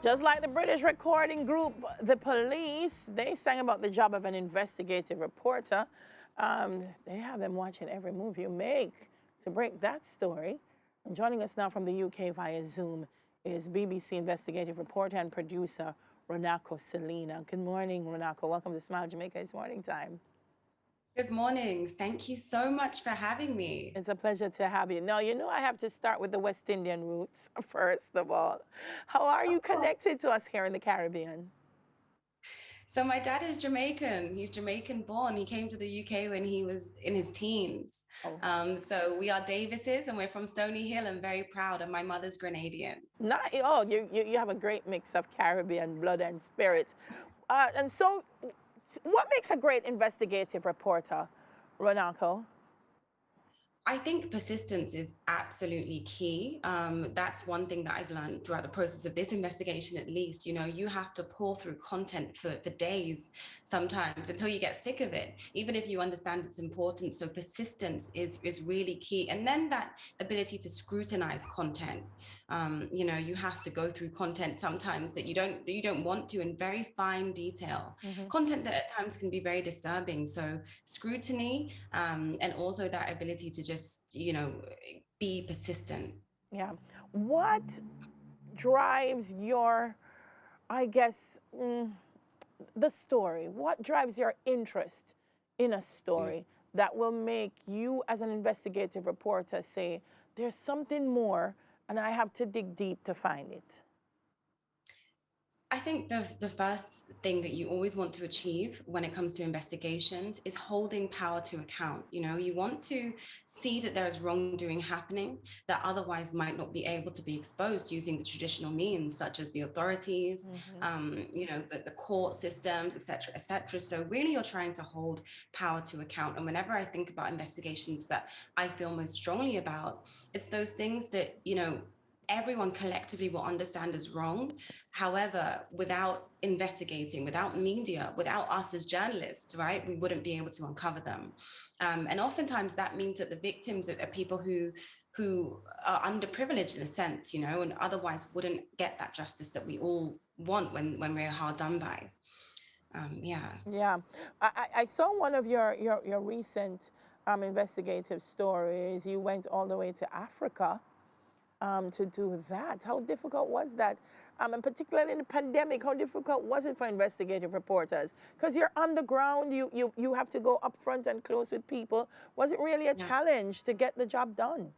Just like the British recording group, The Police, they sang about the job of an investigative reporter. They have them watching every move you make to break that story. And joining us now from the UK via Zoom is BBC investigative reporter and producer Runako Celina. Good morning, Runako. Welcome to Smile Jamaica. It's morning time. Good morning. Thank you so much for having me. It's a pleasure to have you. Now, you know I have to start with the West Indian roots, first of all. How are you connected to us here in the Caribbean? So my dad is Jamaican. He's Jamaican born. He came to the UK when he was in his teens. Oh. So we are Davises and we're from Stony Hill. I'm very proud. And my mother's Grenadian. Not, oh, you have a great mix of Caribbean blood and spirit. And so, what makes a great investigative reporter, Runako? I think persistence is absolutely key. That's one thing that I've learned throughout the process of this investigation, at least. You know, you have to pour through content for days sometimes until you get sick of it, even if you understand its importance. So persistence is really key. And then that ability to scrutinize content. You know, you have to go through content sometimes that you don't want to in very fine detail. Content that at times can be very disturbing. So scrutiny and also that ability to just, you know, be persistent. Yeah. What drives your, I guess, the story? What drives your interest in a story that will make you, as an investigative reporter, say, there's something more and I have to dig deep to find it? I think the first thing that you always want to achieve when it comes to investigations is holding power to account. You know, you want to see that there is wrongdoing happening that otherwise might not be able to be exposed using the traditional means, such as the authorities, you know, the court systems, et cetera, et cetera. So really you're trying to hold power to account. And whenever I think about investigations that I feel most strongly about, it's those things that, you know, everyone collectively will understand as wrong. However, without investigating, without media, without us as journalists, right, we wouldn't be able to uncover them. And oftentimes that means that the victims are people who are underprivileged in a sense, you know, and otherwise wouldn't get that justice that we all want when we're hard done by. Yeah. Yeah. I saw one of your recent investigative stories. You went all the way to Africa to do that. How difficult was that? And particularly in the pandemic, how difficult was it for investigative reporters? Because you're on the ground, you have to go up front and close with people. Was it really a challenge to get the job done?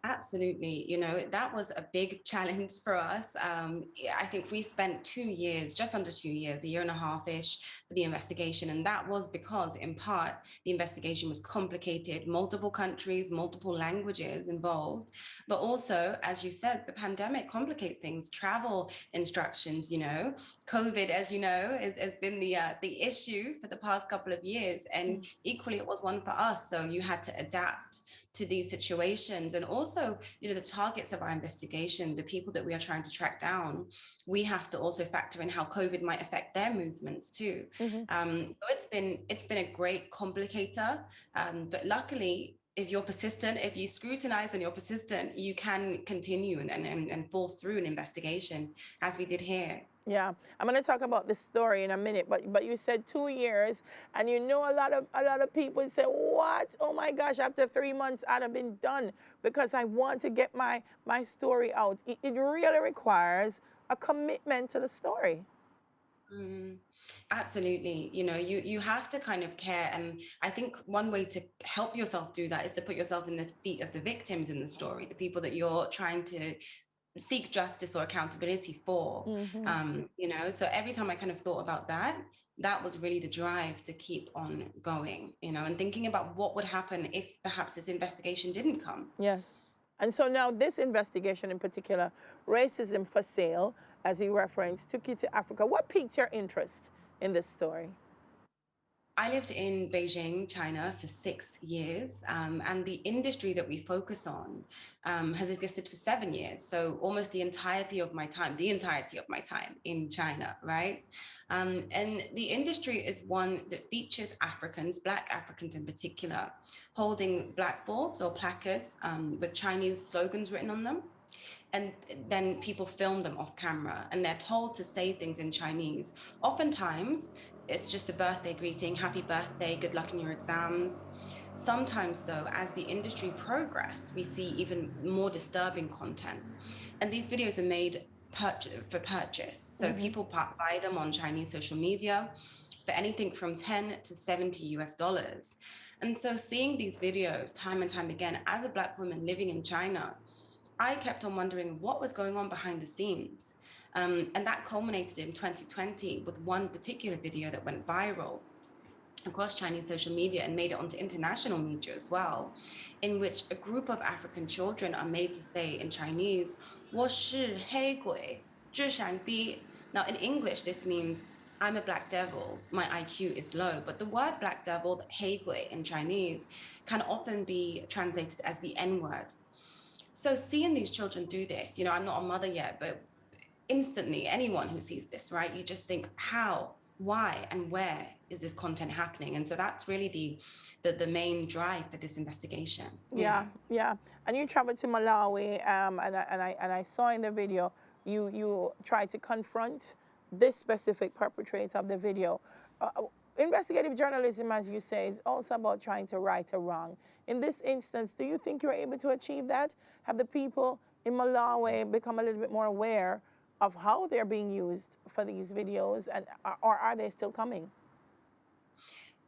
Absolutely. You know, that was a big challenge for us. I think we spent 2 years, just under 2 years, a year and a half-ish for the investigation. And that was because, in part, the investigation was complicated, multiple countries, multiple languages involved. But also, as you said, the pandemic complicates things, travel instructions, you know, COVID, as you know, has been the issue for the past couple of years. And equally, it was one for us. So you had to adapt to these situations. And also, you know, the targets of our investigation, the people that we are trying to track down, we have to also factor in how COVID might affect their movements too. So it's been a great complicator, but luckily, if you're persistent, if you scrutinize and you're persistent, you can continue and force through an investigation, as we did here. Yeah, I'm going to talk about this story in a minute, but you said 2 years, and you know a lot of people say, "What? Oh my gosh! After 3 months, I'd have been done because I want to get my story out." It really requires a commitment to the story. Absolutely. You know, you have to kind of care. And I think one way to help yourself do that is to put yourself in the feet of the victims in the story, the people that you're trying to seek justice or accountability for. You know, so every time I kind of thought about that, that was really the drive to keep on going, you know, and thinking about what would happen if perhaps this investigation didn't come. Yes. And so now this investigation in particular, racism for sale, as you referenced, took you to Africa. What piqued your interest in this story? I lived in Beijing, China for 6 years, and the industry that we focus on has existed for 7 years. So almost the entirety of my time in China, right? And the industry is one that features Africans, Black Africans in particular, holding blackboards or placards with Chinese slogans written on them. And then people film them off camera and they're told to say things in Chinese. Oftentimes, it's just a birthday greeting, happy birthday, good luck in your exams. Sometimes, though, as the industry progressed, we see even more disturbing content. And these videos are made for purchase. So people buy them on Chinese social media for anything from 10 to 70 US dollars. And so seeing these videos time and time again, as a Black woman living in China, I kept on wondering what was going on behind the scenes. And that culminated in 2020 with one particular video that went viral across Chinese social media and made it onto international media as well, in which a group of African children are made to say in Chinese, 我是黑鬼,智商低. Now, in English, this means I'm a black devil, my IQ is low. But the word black devil, 黑鬼 in Chinese, can often be translated as the N word. So seeing these children do this, I'm not a mother yet, but instantly anyone who sees this, right, you just think, how, why, and where is this content happening? And so that's really the main drive for this investigation. Yeah. And you traveled to Malawi, and I saw in the video you tried to confront this specific perpetrator of the video. Investigative journalism, as you say, is also about trying to right a wrong. In this instance, do you think you're able to achieve that? Have the people in Malawi become a little bit more aware of how they're being used for these videos, or are they still coming?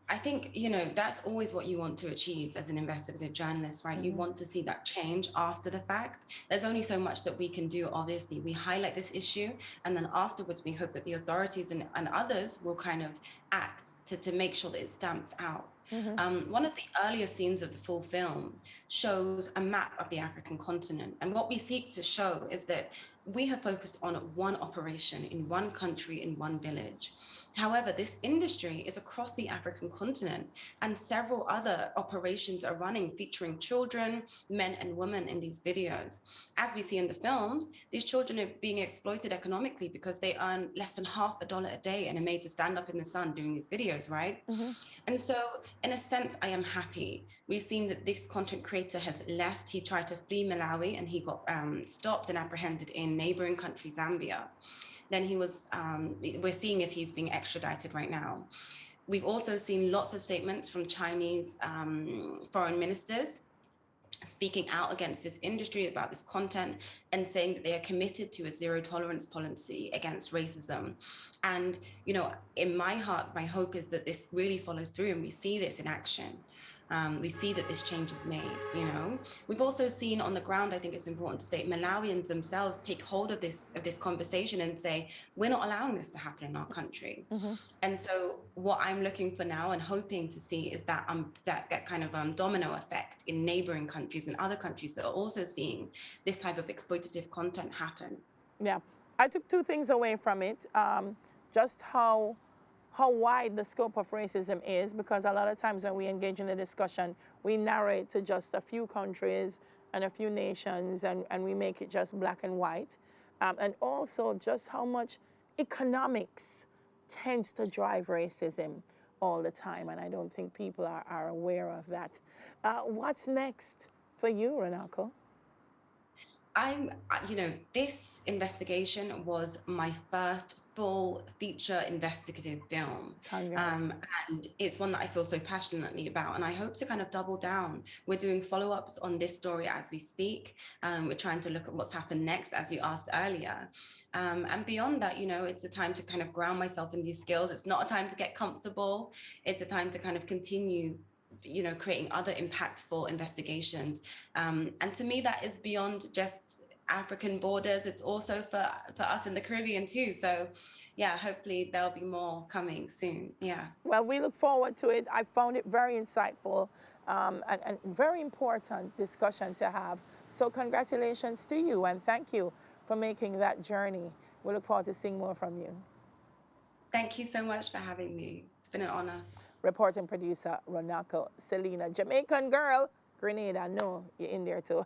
I think, that's always what you want to achieve as an investigative journalist, right? You want to see that change after the fact. There's only so much that we can do, obviously. We highlight this issue, and then afterwards, we hope that the authorities and others will kind of act to make sure that it's stamped out. One of the earlier scenes of the full film shows a map of the African continent. And what we seek to show is that we have focused on one operation in one country, in one village. However, this industry is across the African continent, and several other operations are running featuring children, men and women in these videos. As we see in the film, these children are being exploited economically because they earn less than $50 a day and are made to stand up in the sun doing these videos, right? And so, in a sense, I am happy. We've seen that this content creator has left. He tried to flee Malawi and he got stopped and apprehended in neighboring country, Zambia. Then we're seeing if he's being extradited right now. We've also seen lots of statements from Chinese foreign ministers speaking out against this industry, about this content, and saying that they are committed to a zero tolerance policy against racism. And, in my heart, my hope is that this really follows through and we see this in action. We see that this change is made, We've also seen on the ground, I think it's important to say, Malawians themselves take hold of this conversation and say, we're not allowing this to happen in our country. And so what I'm looking for now and hoping to see is that that kind of domino effect in neighboring countries and other countries that are also seeing this type of exploitative content happen. Yeah, I took two things away from it. Just how wide the scope of racism is, because a lot of times when we engage in the discussion, we narrow it to just a few countries and a few nations, and we make it just black and white. And also just how much economics tends to drive racism all the time, and I don't think people are aware of that. What's next for you, Runako? This investigation was my first full feature investigative film. And it's one that I feel so passionately about, and I hope to kind of double down. We're doing follow-ups on this story as we speak. We're trying to look at what's happened next, as you asked earlier. And beyond that, it's a time to kind of ground myself in these skills. It's not a time to get comfortable. It's a time to kind of continue creating other impactful investigations. And to me, that is beyond just African borders. It's also for us in the Caribbean too. So yeah, hopefully there'll be more coming soon. Yeah. Well, we look forward to it. I found it very insightful and very important discussion to have. So congratulations to you, and thank you for making that journey. We look forward to seeing more from you. Thank you so much for having me. It's been an honor. Reporting producer Runako Celina, Jamaican girl, Grenada. No, you're in there too.